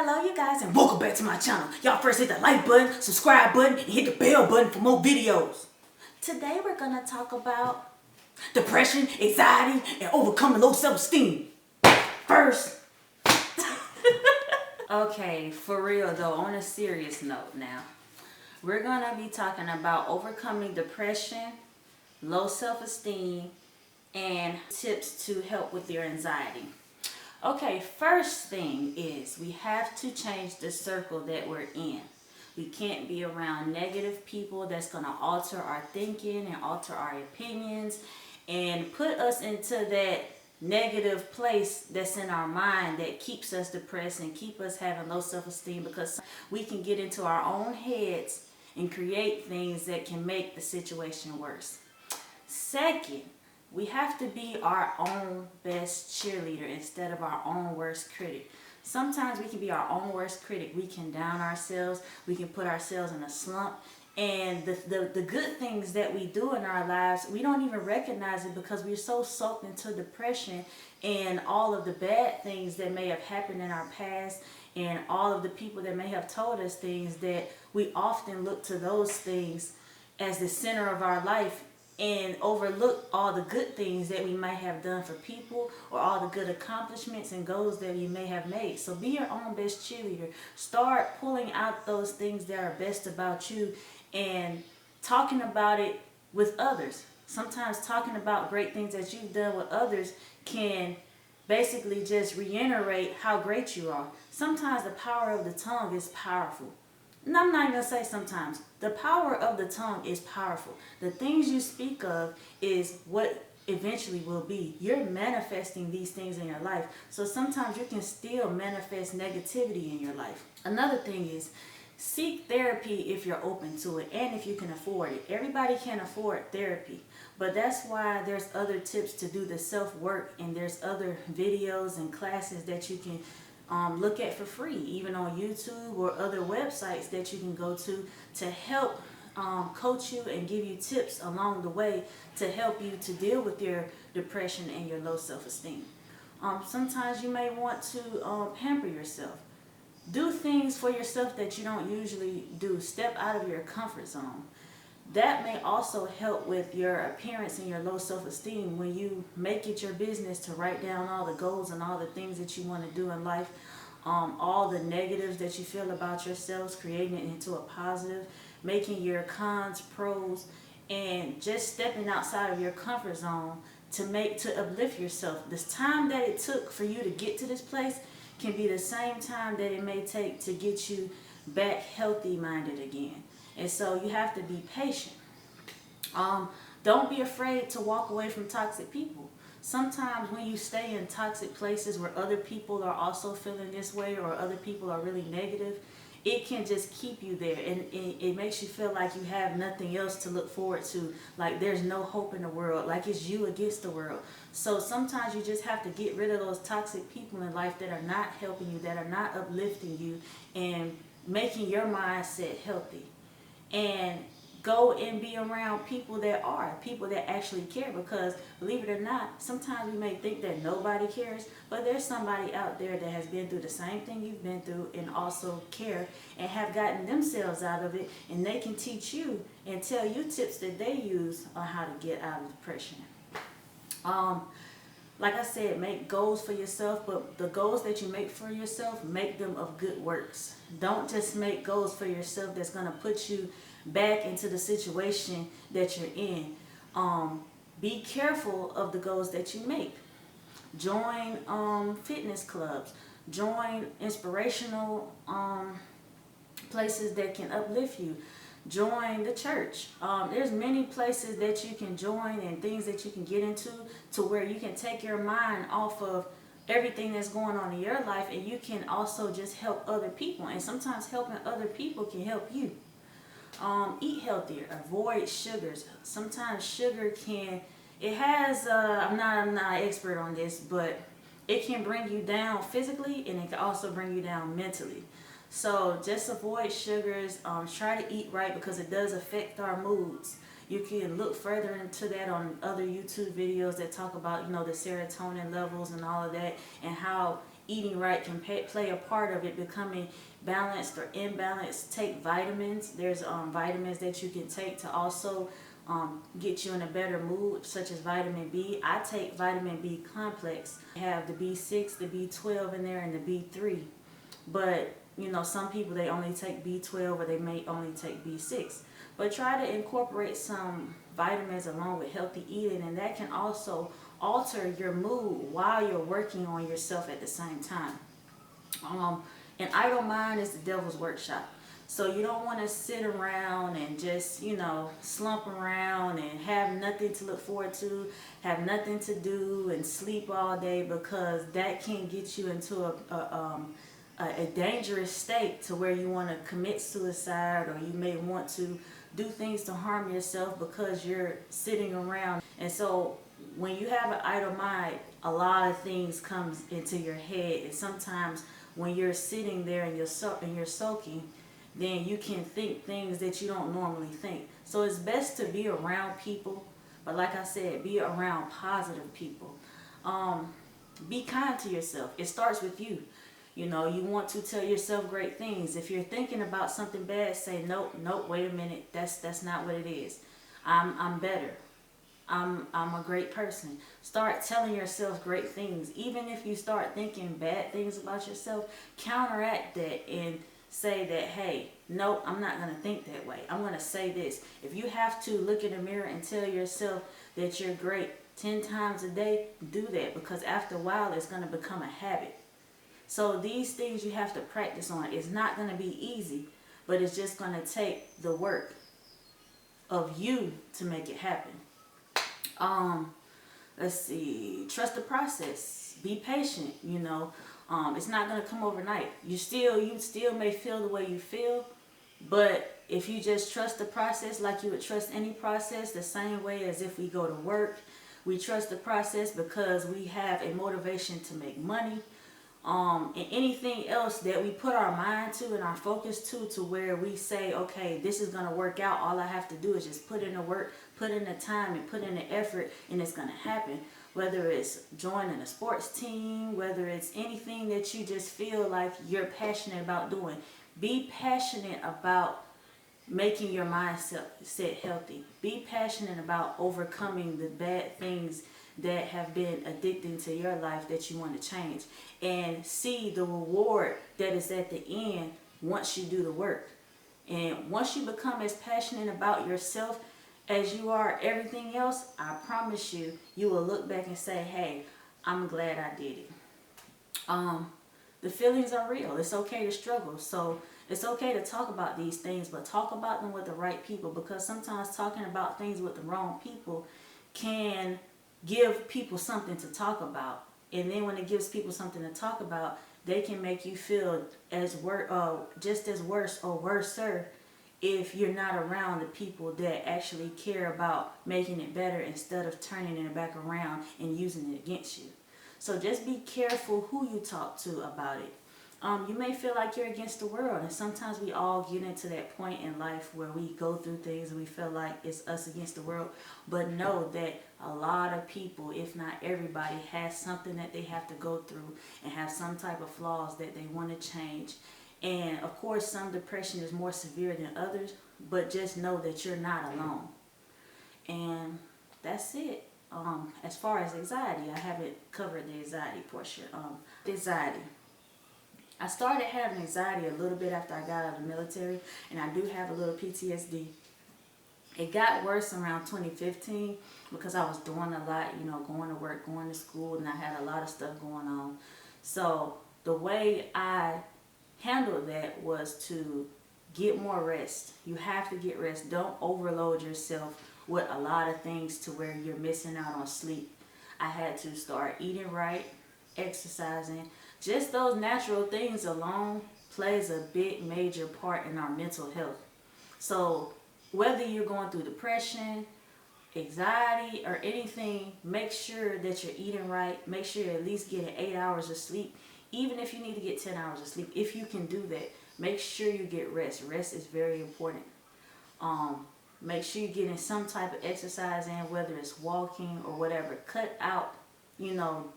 Hello you guys and welcome back to my channel. Y'all first hit the like button, subscribe button, and hit the bell button for more videos. Today we're going to talk about depression, anxiety, and overcoming low self-esteem. First. Okay, for real though, on a serious note now. We're going to be talking about overcoming depression, low self-esteem, and tips to help with your anxiety. Okay, first thing is we have to change the circle that we're in. We can't be around negative people that's going to alter our thinking and alter our opinions and put us into that negative place that's in our mind that keeps us depressed and keep us having low self-esteem, because we can get into our own heads and create things that can make the situation worse. Second, we have to be our own best cheerleader instead of our own worst critic. Sometimes we can be our own worst critic. We can down ourselves. We can put ourselves in a slump. And the good things that we do in our lives, we don't even recognize it because we're so soaked into depression and all of the bad things that may have happened in our past and all of the people that may have told us things, that we often look to those things as the center of our life and overlook all the good things that we might have done for people or all the good accomplishments and goals that we may have made. So be your own best cheerleader. Start pulling out those things that are best about you and talking about it with others. Sometimes talking about great things that you've done with others can basically just reiterate how great you are. Sometimes the power of the tongue is powerful. And I'm not even going to say sometimes. The power of the tongue is powerful. The things you speak of is what eventually will be. You're manifesting these things in your life. So sometimes you can still manifest negativity in your life. Another thing is seek therapy if you're open to it and if you can afford it. Everybody can't afford therapy. But that's why there's other tips to do the self-work, and there's other videos and classes that you can look at for free, even on YouTube or other websites that you can go to help coach you and give you tips along the way to help you to deal with your depression and your low self-esteem. Sometimes you may want to pamper yourself. Do things for yourself that you don't usually do. Step out of your comfort zone. That may also help with your appearance and your low self-esteem when you make it your business to write down all the goals and all the things that you want to do in life, all the negatives that you feel about yourselves, creating it into a positive, making your cons pros, and just stepping outside of your comfort zone to uplift yourself. This time that it took for you to get to this place can be the same time that it may take to get you back healthy minded again. And so you have to be patient. Don't be afraid to walk away from toxic people. Sometimes when you stay in toxic places where other people are also feeling this way or other people are really negative, it can just keep you there, and it makes you feel like you have nothing else to look forward to, like there's no hope in the world, like it's you against the world. So sometimes you just have to get rid of those toxic people in life that are not helping you, that are not uplifting you and making your mindset healthy. And go and be around people that actually care, because believe it or not, sometimes we may think that nobody cares, but there's somebody out there that has been through the same thing you've been through and also care and have gotten themselves out of it, and they can teach you and tell you tips that they use on how to get out of depression. Like I said, make goals for yourself, but the goals that you make for yourself, make them of good works. Don't just make goals for yourself that's going to put you back into the situation that you're in. Be careful of the goals that you make. Join fitness clubs. Join inspirational places that can uplift you. Join the church. There's many places that you can join and things that you can get into to where you can take your mind off of everything that's going on in your life, and you can also just help other people. And sometimes helping other people can help you. Eat healthier. Avoid sugars. Sometimes sugar I'm not an expert on this, but it can bring you down physically and it can also bring you down mentally. So just avoid sugars. Try to eat right, because it does affect our moods. You can look further into that on other YouTube videos that talk about, the serotonin levels and all of that, and how eating right can play a part of it becoming balanced or imbalanced. Take vitamins. There's vitamins that you can take to also get you in a better mood, such as vitamin B. I take vitamin B complex. I have the B6, the B12 in there, and the B3. But you know, some people, they only take B12 or they may only take B6. But try to incorporate some vitamins along with healthy eating, and that can also alter your mood while you're working on yourself at the same time. An idle mind is the devil's workshop. So you don't want to sit around and just, you know, slump around and have nothing to look forward to, have nothing to do, and sleep all day, because that can get you into a dangerous state to where you want to commit suicide, or you may want to do things to harm yourself because you're sitting around. And so when you have an idle mind, a lot of things comes into your head, and sometimes when you're sitting there and you're soaking, then you can think things that you don't normally think. So it's best to be around people, but like I said, be around positive people. Be kind to yourself. It starts with you. You know, you want to tell yourself great things. If you're thinking about something bad, say, nope, wait a minute. That's not what it is. I'm better. I'm a great person. Start telling yourself great things. Even if you start thinking bad things about yourself, counteract that and say that, hey, no, I'm not going to think that way. I'm going to say this. If you have to look in the mirror and tell yourself that you're great 10 times a day, do that, because after a while it's going to become a habit. So these things you have to practice on. It's not going to be easy, but it's just going to take the work of you to make it happen. Let's see. Trust the process. Be patient. You know, it's not going to come overnight. You still may feel the way you feel, but if you just trust the process like you would trust any process, the same way as if we go to work, we trust the process because we have a motivation to make money. And anything else that we put our mind to and our focus to where we say, okay, this is going to work out. All I have to do is just put in the work, put in the time, and put in the effort, and it's going to happen. Whether it's joining a sports team, whether it's anything that you just feel like you're passionate about doing. Be passionate about making your mindset healthy. Be passionate about overcoming the bad things that have been addicting to your life that you want to change, and see the reward that is at the end once you do the work. And once you become as passionate about yourself as you are everything else, I promise you, you will look back and say, hey, I'm glad I did it. The feelings are real. It's okay to struggle. So it's okay to talk about these things, but talk about them with the right people, because sometimes talking about things with the wrong people can give people something to talk about. And then when it gives people something to talk about, they can make you feel just as worse or worser if you're not around the people that actually care about making it better instead of turning it back around and using it against you. So just be careful who you talk to about it. You may feel like you're against the world, and sometimes we all get into that point in life where we go through things and we feel like it's us against the world. But know that a lot of people, if not everybody, has something that they have to go through and have some type of flaws that they want to change. And of course, some depression is more severe than others, but just know that you're not alone. And that's it. As far as anxiety, I haven't covered the anxiety portion. Anxiety. I started having anxiety a little bit after I got out of the military, and I do have a little PTSD. It got worse around 2015 because I was doing a lot, you know, going to work, going to school, and I had a lot of stuff going on. So the way I handled that was to get more rest. You have to get rest. Don't overload yourself with a lot of things to where you're missing out on sleep. I had to start eating right, exercising. Just those natural things alone plays a big major part in our mental health. So whether you're going through depression, anxiety, or anything, make sure that you're eating right. Make sure you're at least getting 8 hours of sleep. Even if you need to get 10 hours of sleep, if you can do that, make sure you get rest. Rest is very important. Make sure you're getting some type of exercise in, whether it's walking or whatever. Cut out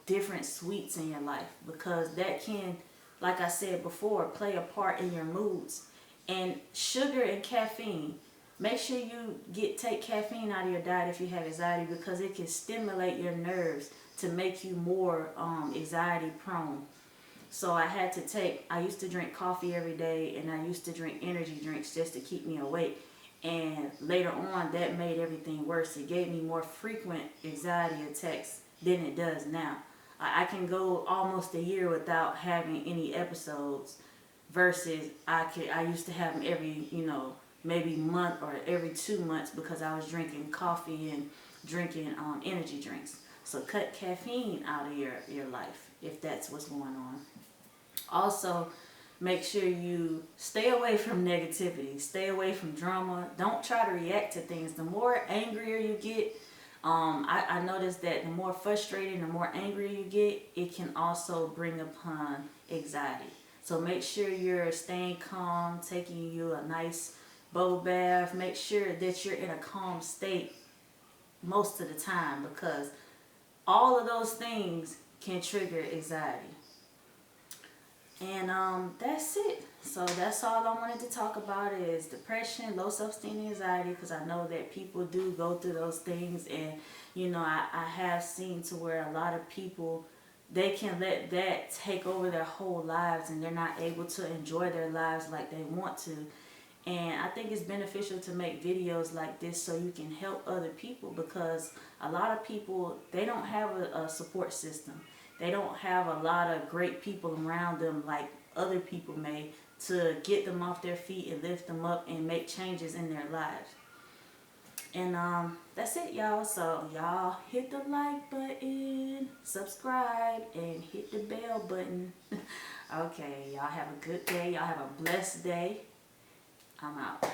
different sweets in your life, because that can, like I said before, play a part in your moods. And sugar and caffeine, make sure you take caffeine out of your diet if you have anxiety, because it can stimulate your nerves to make you more anxiety prone. So I used to drink coffee every day, and I used to drink energy drinks just to keep me awake. And later on, that made everything worse. It gave me more frequent anxiety attacks than it does now. I can go almost a year without having any episodes, versus I used to have them every, maybe month or every 2 months, because I was drinking coffee and drinking energy drinks. So cut caffeine out of your life if that's what's going on. Also, make sure you stay away from negativity. Stay away from drama. Don't try to react to things. The more angrier you get, I noticed that the more frustrated, the more angry you get, it can also bring upon anxiety. So make sure you're staying calm, taking you a nice bubble bath. Make sure that you're in a calm state most of the time, because all of those things can trigger anxiety. And that's it. So that's all I wanted to talk about, is depression, low self-esteem, anxiety, because I know that people do go through those things. And I have seen to where a lot of people, they can let that take over their whole lives, and they're not able to enjoy their lives like they want to. And I think it's beneficial to make videos like this so you can help other people, because a lot of people, they don't have a support system. They don't have a lot of great people around them like other people may, to get them off their feet and lift them up and make changes in their lives. And that's it, y'all. So y'all hit the like button, subscribe, and hit the bell button. Okay, y'all have a good day. Y'all have a blessed day. I'm out.